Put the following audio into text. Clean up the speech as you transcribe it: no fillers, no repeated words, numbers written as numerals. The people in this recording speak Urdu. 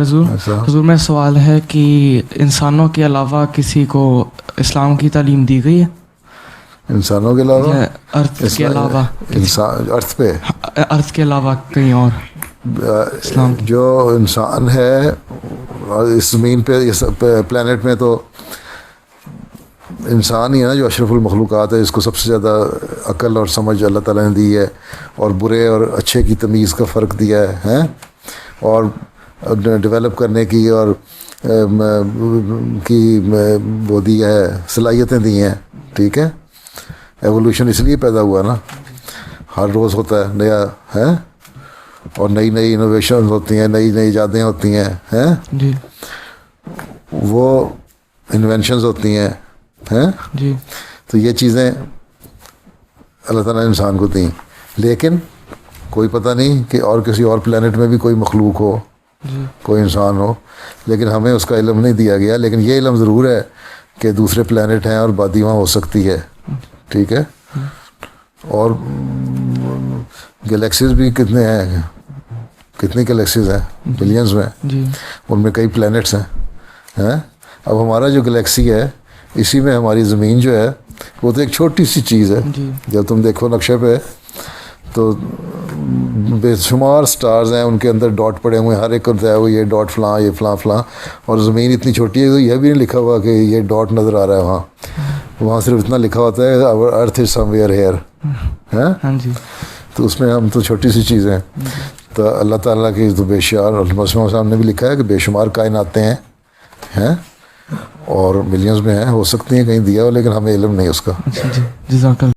حضور. حضور میں سوال ہے کہ انسانوں کے علاوہ کسی کو اسلام کی تعلیم دی گئی ہے؟ انسانوں کے علاوہ، ارتھ کے علاوہ، ارتھ پہ، ارتھ کے علاوہ کہیں اور اسلام کی؟ جو انسان ہے اس زمین پہ، اس پلانٹ میں، تو انسان ہی ہے نا جو اشرف المخلوقات ہے، اس کو سب سے زیادہ عقل اور سمجھ اللہ تعالیٰ نے دی ہے، اور برے اور اچھے کی تمیز کا فرق دیا ہے، اور ڈیولپ کرنے کی اور وہ دی ہے، صلاحیتیں دی ہیں. ٹھیک ہے، ایوولوشن اس لیے پیدا ہوا نا، ہر روز ہوتا ہے نیا ہے، اور نئی نئی انوویشن ہوتی ہیں، نئی نئی ایجادیں ہوتی ہیں جی، وہ انوینشنز ہوتی ہیں جی. تو یہ چیزیں اللہ تعالیٰ نے انسان کو دیں، لیکن کوئی پتہ نہیں کہ اور کسی اور پلانٹ میں بھی کوئی مخلوق ہو، کوئی انسان ہو، لیکن ہمیں اس کا علم نہیں دیا گیا. لیکن یہ علم ضرور ہے کہ دوسرے پلانٹ ہیں اور بادی وہاں ہو سکتی ہے. ٹھیک ہے، اور گلیکسیز بھی کتنے ہیں، کتنی گلیکسیز ہیں، بلینز میں، ان میں کئی پلانٹس ہیں. اب ہمارا جو گلیکسی ہے، اسی میں ہماری زمین جو ہے وہ تو ایک چھوٹی سی چیز ہے. جب تم دیکھو نقشے پہ تو بے شمار سٹارز ہیں، ان کے اندر ڈاٹ پڑے ہوئے ہیں، ہر ایک ہوتا ہے وہ یہ ڈاٹ فلاں، یہ فلاں فلاں، اور زمین اتنی چھوٹی ہے تو یہ بھی نہیں لکھا ہوا کہ یہ ڈاٹ نظر آ رہا ہے وہاں صرف اتنا لکھا ہوتا ہے ارتھ از سم ویئر ہیئر. تو اس میں ہم تو چھوٹی سی چیز ہیں. تو اللہ تعالیٰ کی تو بے شمار، مسلم صاحب نے بھی لکھا ہے کہ بے شمار کائناتیں ہیں اور ملینز میں ہیں، ہو سکتی ہیں کہیں دیا ہو، لیکن ہمیں علم نہیں اس کا. جزاک اللہ.